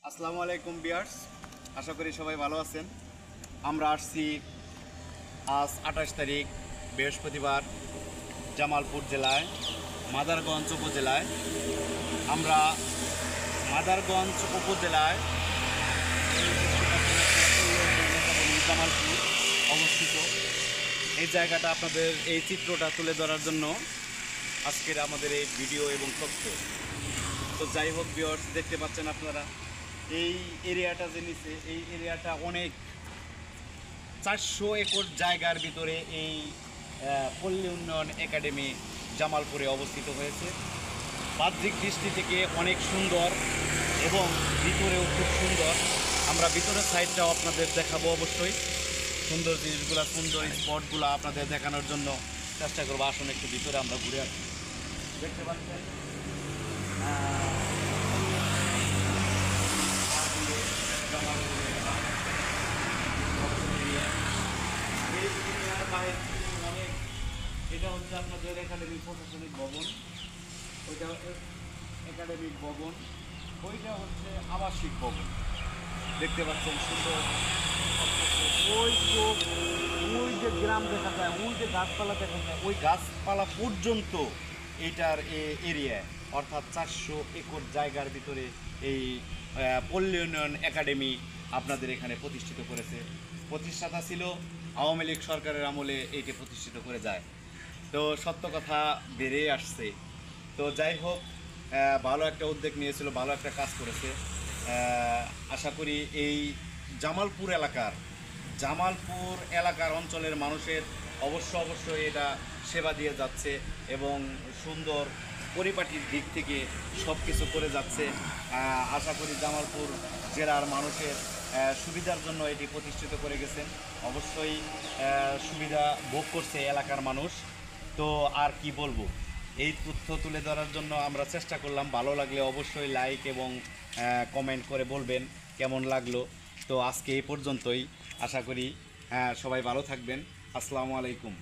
আসসালামু আলাইকুম ভিউয়ার্স, আশা করি সবাই ভালো আছেন। আমরা আসছি আজ 28 তারিখ বৃহস্পতিবার জামালপুর জেলায় মাদারগঞ্জ উপজেলায়। আমরা মাদারগঞ্জ উপজেলায় জামালপুর অবস্থিত। এই জায়গাটা আপনাদের এই চিত্রটা তুলে ধরার জন্য আজকের আমাদের এই ভিডিও এবং তথ্য। তো যাই হোক ভিউয়ার্স, দেখতে পাচ্ছেন আপনারা এই এরিয়াটা যে নিচে, এই এরিয়াটা অনেক 400 একর জায়গার ভিতরে এই পল্লী উন্নয়ন একাডেমি জামালপুরে অবস্থিত হয়েছে। বাহ্যিক দৃষ্টি থেকে অনেক সুন্দর এবং ভিতরেও খুব সুন্দর। আমরা ভিতরের সাইডটাও আপনাদের দেখাবো অবশ্যই। সুন্দর জিনিসগুলো, সুন্দর স্পটগুলো আপনাদের দেখানোর জন্য চেষ্টা করবো। আসুন একটু ভিতরে আমরা ঘুরে আসি। দেখতে পাচ্ছেন অনেক, এটা হচ্ছে আপনাদের একাডেমিক প্রশাসনিক ভবন, ওইটা একাডেমিক ভবন, ওইটা হচ্ছে আবাসিক ভবন। দেখতে পাচ্ছেন সুন্দর। ওই তো ওই যে গ্রাম দেখা যায়, ওই যে গাছপালা দেখা যায়, ওই গাছপালা পর্যন্ত এইটার এরিয়া, অর্থাৎ 400 একর জায়গার ভিতরে এই পল্লী উন্নয়ন একাডেমি আপনাদের এখানে প্রতিষ্ঠিত করেছে। প্রতিষ্ঠাতা ছিল আওয়ামী লীগ সরকারের আমলে এইটি প্রতিষ্ঠিত করে যায়। তো সত্য কথা বেড়ে আসছে। তো যাই হোক, ভালো একটা উদ্যোগ নিয়েছিল, ভালো একটা কাজ করেছে। আশা করি এই জামালপুর এলাকার অঞ্চলের মানুষের অবশ্যই এটা সেবা দিয়ে যাচ্ছে এবং সুন্দর পরিপাটির দিক থেকে সব কিছু করে যাচ্ছে। আশা করি জামালপুর জেলার মানুষের সুবিধার জন্য এটি প্রতিষ্ঠিত করে গেছেন। অবশ্যই সুবিধা ভোগ করছে এলাকার মানুষ। তো আর কি বলবো, এই তথ্য তুলে ধরার জন্য আমরা চেষ্টা করলাম। ভালো লাগলে অবশ্যই লাইক এবং কমেন্ট করে বলবেন কেমন লাগলো। তো আজকে এই পর্যন্তই। আশা করি সবাই ভালো থাকবেন। আসসালামু আলাইকুম।